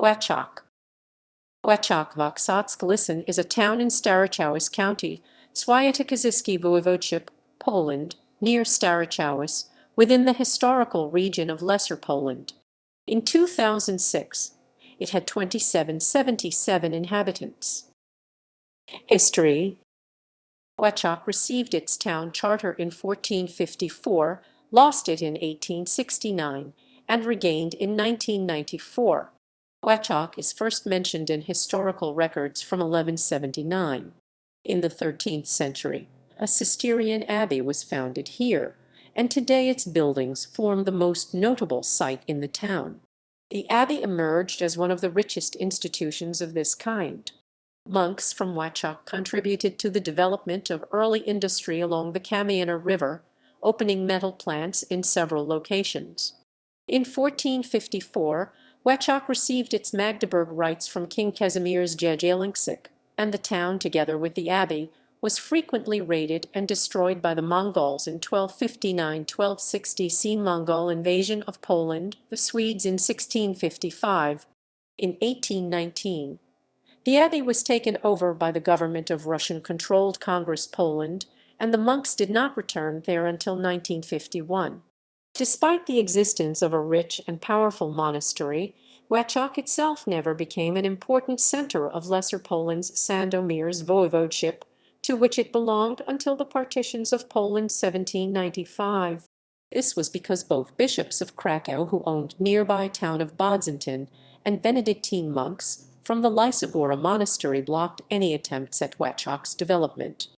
Wąchock. Wąchock Voivodeship is a town in Starachowice County, Świętokrzyskie Voivodeship, Poland, near Starachowice, within the historical region of Lesser Poland. In 2006, it had 2,777 inhabitants. History. Wąchock received its town charter in 1454, lost it in 1869, and regained in 1994. Wąchock is first mentioned in historical records from 1179. In the 13th century, a Cistercian abbey was founded here, and today its buildings form the most notable site in the town. The abbey emerged as one of the richest institutions of this kind. Monks from Wąchock contributed to the development of early industry along the Kamienna River, opening metal plants in several locations. In 1454, Wąchock received its Magdeburg rights from King Kazimierz Jagiellończyk, and the town, together with the abbey, was frequently raided and destroyed by the Mongols in 1259–1260. Mongol invasion of Poland, the Swedes in 1655. In 1819, the abbey was taken over by the government of Russian-controlled Congress Poland, and the monks did not return there until 1951. Despite the existence of a rich and powerful monastery, Wąchock itself never became an important center of Lesser Poland's Sandomierz Voivodeship, to which it belonged until the partitions of Poland 1795. This was because both bishops of Krakow, who owned nearby town of Bodzentyn, and Benedictine monks from the Lysogora monastery blocked any attempts at Wąchock's development.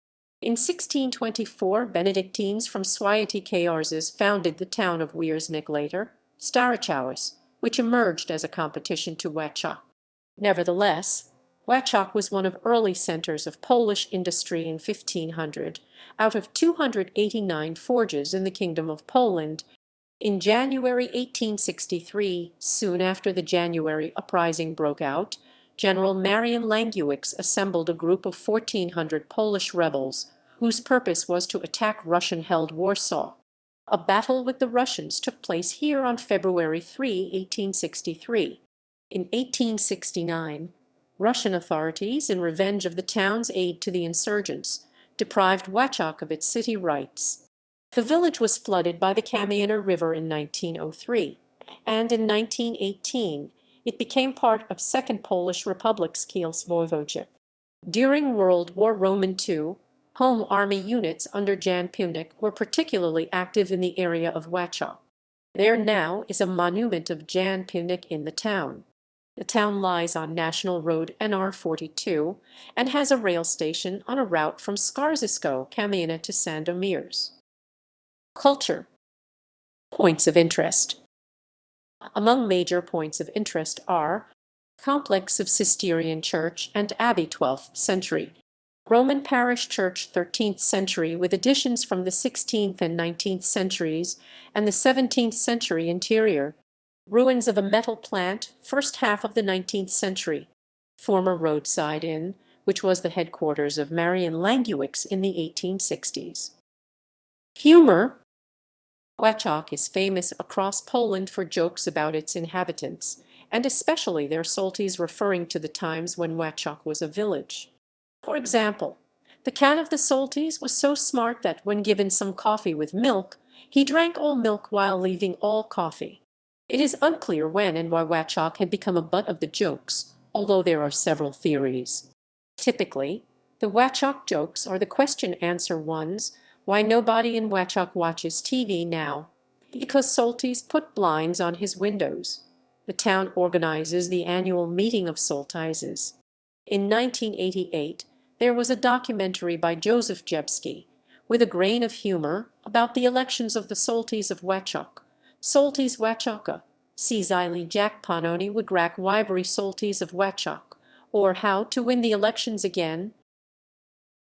In 1624, Benedictines from Świętokrzyskie founded the town of Wierznik, later Starachowice, which emerged as a competition to Wąchock. Nevertheless, Wąchock was one of early centers of Polish industry in 1500, out of 289 forges in the Kingdom of Poland. In January 1863, soon after the January Uprising broke out, General Marian Langiewicz assembled a group of 1,400 Polish rebels, whose purpose was to attack Russian-held Warsaw. A battle with the Russians took place here on February 3, 1863. In 1869, Russian authorities, in revenge of the town's aid to the insurgents, deprived Wąchock of its city rights. The village was flooded by the Kamienna River in 1903, and in 1918 it became part of Second Polish Republic's Kielce Voivodeship. During World War II, Home Army units under Jan Piwnik were particularly active in the area of Wąchock. There now is a monument of Jan Piwnik in the town. The town lies on National Road NR42 and has a rail station on a route from Skarżysko Kamienna to Sandomierz. Culture. Points of interest. Among major points of interest are complex of Cistercian church and abbey 12th century, Roman parish church 13th century with additions from the 16th and 19th centuries, and the 17th century interior, ruins of a metal plant, first half of the 19th century, former roadside inn, which was the headquarters of Marian Langiewicz in the 1860s. Humor. Wąchock is famous across Poland for jokes about its inhabitants, and especially their soldiers, referring to the times when Wąchock was a village. For example, the cat of the soldiers was so smart that when given some coffee with milk, he drank all milk while leaving all coffee. It is unclear when and why Wąchock had become a butt of the jokes, although there are several theories. Typically, the Wąchock jokes are the question-answer ones. Why nobody in Wąchock watches TV now? Because soldiers put blinds on his windows. The town organizes the annual meeting of soldiers. In 1988, there was a documentary by Joseph Jebski, with a grain of humor, about the elections of the soldiers of Wąchock. Soldiers Wąchocka, Cizili Jack Panoni Wigrak Wybry Soldiers of Wąchock, or How to Win the Elections Again,